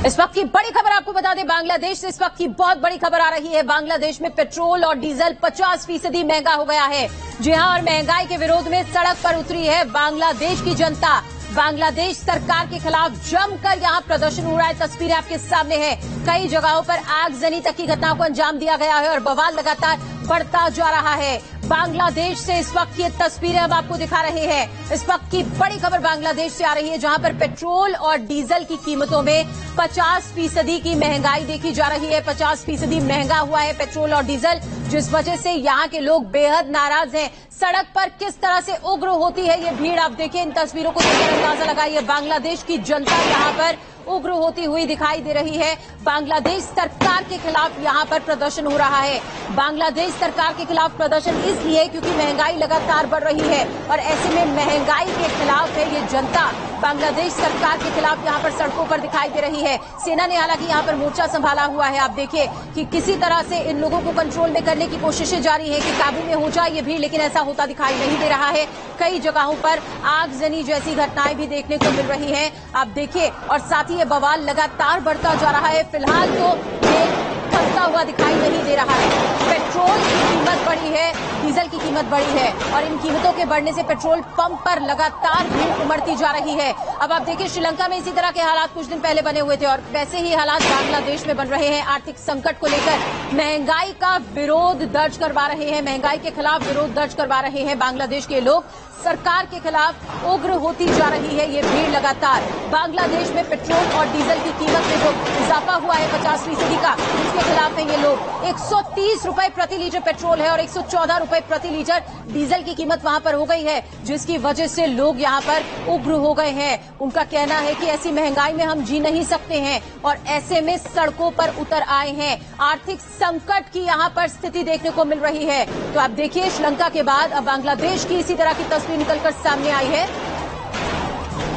इस वक्त की बड़ी खबर आपको बता दें, बांग्लादेश से इस वक्त की बहुत बड़ी खबर आ रही है। बांग्लादेश में पेट्रोल और डीजल 50% महंगा हो गया है। जी हां, और महंगाई के विरोध में सड़क पर उतरी है बांग्लादेश की जनता। बांग्लादेश सरकार के खिलाफ जमकर यहां प्रदर्शन हो रहा है। तस्वीरें आपके सामने हैं। कई जगहों पर आगजनी तक की घटनाओं को अंजाम दिया गया है और बवाल लगातार बढ़ता जा रहा है। बांग्लादेश से इस वक्त की तस्वीरें हम आपको दिखा रहे हैं। इस वक्त की बड़ी खबर बांग्लादेश से आ रही है, जहां पर पेट्रोल और डीजल की कीमतों में 50% की महंगाई देखी जा रही है। 50% महंगा हुआ है पेट्रोल और डीजल, जिस वजह से यहां के लोग बेहद नाराज हैं। सड़क पर किस तरह से उग्र होती है ये भीड़, आप देखिए, इन तस्वीरों को देखकर अंदाजा लगाइए। बांग्लादेश की जनता यहां पर उग्र होती हुई दिखाई दे रही है। बांग्लादेश सरकार के खिलाफ यहां पर प्रदर्शन हो रहा है। बांग्लादेश सरकार के खिलाफ प्रदर्शन इसलिए क्योंकि महंगाई लगातार बढ़ रही है और ऐसे में महंगाई के खिलाफ है ये जनता बांग्लादेश सरकार के खिलाफ यहां पर सड़कों पर दिखाई दे रही है। सेना ने हालांकि यहां पर मोर्चा संभाला हुआ है। आप देखिए कि किसी तरह से इन लोगों को कंट्रोल में करने की कोशिशें जारी है कि काबू में हो जाए ये भीड़, लेकिन ऐसा होता दिखाई नहीं दे रहा है। कई जगहों पर आगजनी जैसी घटनाएं भी देखने को मिल रही हैं। आप देखिए, और साथ ही ये बवाल लगातार बढ़ता जा रहा है। फिलहाल तो ये थमता हुआ दिखाई नहीं दे रहा है। पेट्रोल की कीमत बढ़ी है, डीजल की कीमत बढ़ी है और इन कीमतों के बढ़ने से पेट्रोल पंप पर लगातार भीड़ उमड़ती जा रही है। अब आप देखिए, श्रीलंका में इसी तरह के हालात कुछ दिन पहले बने हुए थे और वैसे ही हालात बांग्लादेश में बन रहे हैं। आर्थिक संकट को लेकर महंगाई का विरोध दर्ज करवा रहे हैं, महंगाई के खिलाफ विरोध दर्ज करवा रहे हैं बांग्लादेश के लोग। सरकार के खिलाफ उग्र होती जा रही है ये भीड़ लगातार। बांग्लादेश में पेट्रोल और डीजल की कीमत में जो इजाफा हुआ है 50% का, उसके खिलाफ है ये लोग। 130 रुपए प्रति लीटर पेट्रोल है और 114 रुपए प्रति लीटर डीजल की कीमत वहां पर हो गई है, जिसकी वजह से लोग यहां पर उग्र हो गए हैं। उनका कहना है कि ऐसी महंगाई में हम जी नहीं सकते हैं और ऐसे में सड़कों पर उतर आए हैं। आर्थिक संकट की यहां पर स्थिति देखने को मिल रही है। तो आप देखिए, श्रीलंका के बाद अब बांग्लादेश की इसी तरह की तस्वीर निकलकर सामने आई है।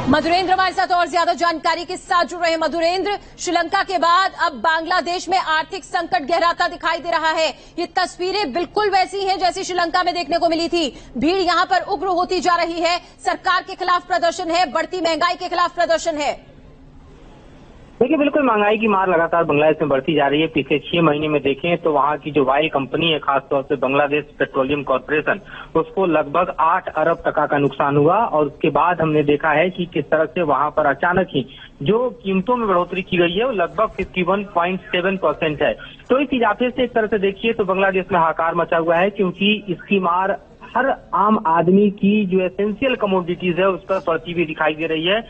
मधुरेंद्र हमारे साथ और ज्यादा जानकारी के साथ जुड़ रहे हैं। मधुरेंद्र, श्रीलंका के बाद अब बांग्लादेश में आर्थिक संकट गहराता दिखाई दे रहा है। ये तस्वीरें बिल्कुल वैसी हैं जैसी श्रीलंका में देखने को मिली थी। भीड़ यहां पर उग्र होती जा रही है। सरकार के खिलाफ प्रदर्शन है, बढ़ती महंगाई के खिलाफ प्रदर्शन है। देखिए, बिल्कुल महंगाई की मार लगातार बांग्लादेश में बढ़ती जा रही है। पिछले 6 महीने में देखें तो वहां की जो वाइल कंपनी है, खासतौर से बांग्लादेश पेट्रोलियम कॉर्पोरेशन, उसको लगभग 8 अरब टका का नुकसान हुआ। और उसके बाद हमने देखा है कि किस तरह से वहां पर अचानक ही जो कीमतों में बढ़ोतरी की गई है वो लगभग 51.7% है। तो इस इजाफे से एक तरह से देखिए तो बांग्लादेश में हाहाकार मचा हुआ है, क्योंकि इसकी मार हर आम आदमी की जो एसेंशियल कमोडिटीज है उस पर पड़ती हुई दिखाई दे रही है।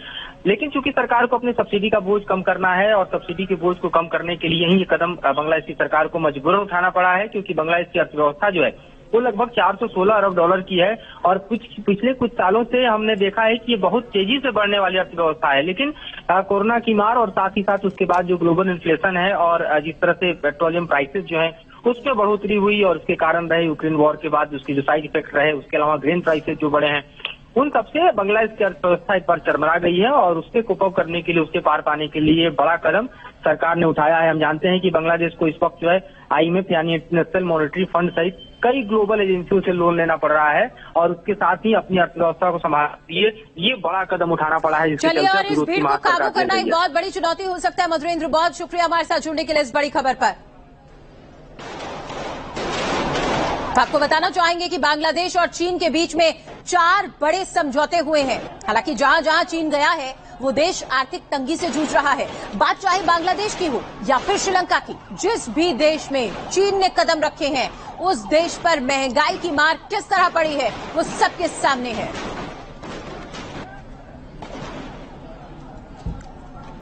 लेकिन चूंकि सरकार को अपने सब्सिडी का बोझ कम करना है और सब्सिडी के बोझ को कम करने के लिए ही ये कदम बांग्लादेश की सरकार को मजबूरन उठाना पड़ा है, क्योंकि बांग्लादेश की अर्थव्यवस्था जो है वो लगभग 416 अरब डॉलर की है और पिछले कुछ सालों से हमने देखा है कि ये बहुत तेजी से बढ़ने वाली अर्थव्यवस्था है। लेकिन कोरोना की मार और साथ ही साथ उसके बाद जो ग्लोबल इन्फ्लेशन है और जिस तरह से पेट्रोलियम प्राइसेस जो है उसमें बढ़ोतरी हुई और उसके कारण रहे यूक्रेन वॉर के बाद उसके जो साइड इफेक्ट रहे, उसके अलावा ग्रेन प्राइसेस जो बढ़े हैं, उन सबसे बांग्लादेश की अर्थव्यवस्था इस बार चरमरा गई है और उससे कोप अप करने के लिए, उसके पार पाने के लिए बड़ा कदम सरकार ने उठाया है। हम जानते हैं कि बांग्लादेश को इस वक्त जो है IMF यानी इंटरनेशनल मॉनेटरी फंड सहित कई ग्लोबल एजेंसियों से लोन लेना पड़ रहा है और उसके साथ ही अपनी अर्थव्यवस्था को संभालने के लिए ये बड़ा कदम उठाना पड़ा है। चलिए, और इस भीड़ को काबू करना एक बहुत बड़ी चुनौती हो सकता है। मधुरेंद्र, बहुत शुक्रिया हमारे साथ जुड़ने के लिए इस बड़ी खबर पर। आपको बताना चाहेंगे कि बांग्लादेश और चीन के बीच में 4 बड़े समझौते हुए हैं। हालांकि जहां जहां चीन गया है वो देश आर्थिक तंगी से जूझ रहा है। बात चाहे बांग्लादेश की हो या फिर श्रीलंका की, जिस भी देश में चीन ने कदम रखे हैं उस देश पर महंगाई की मार किस तरह पड़ी है वो सबके सामने है।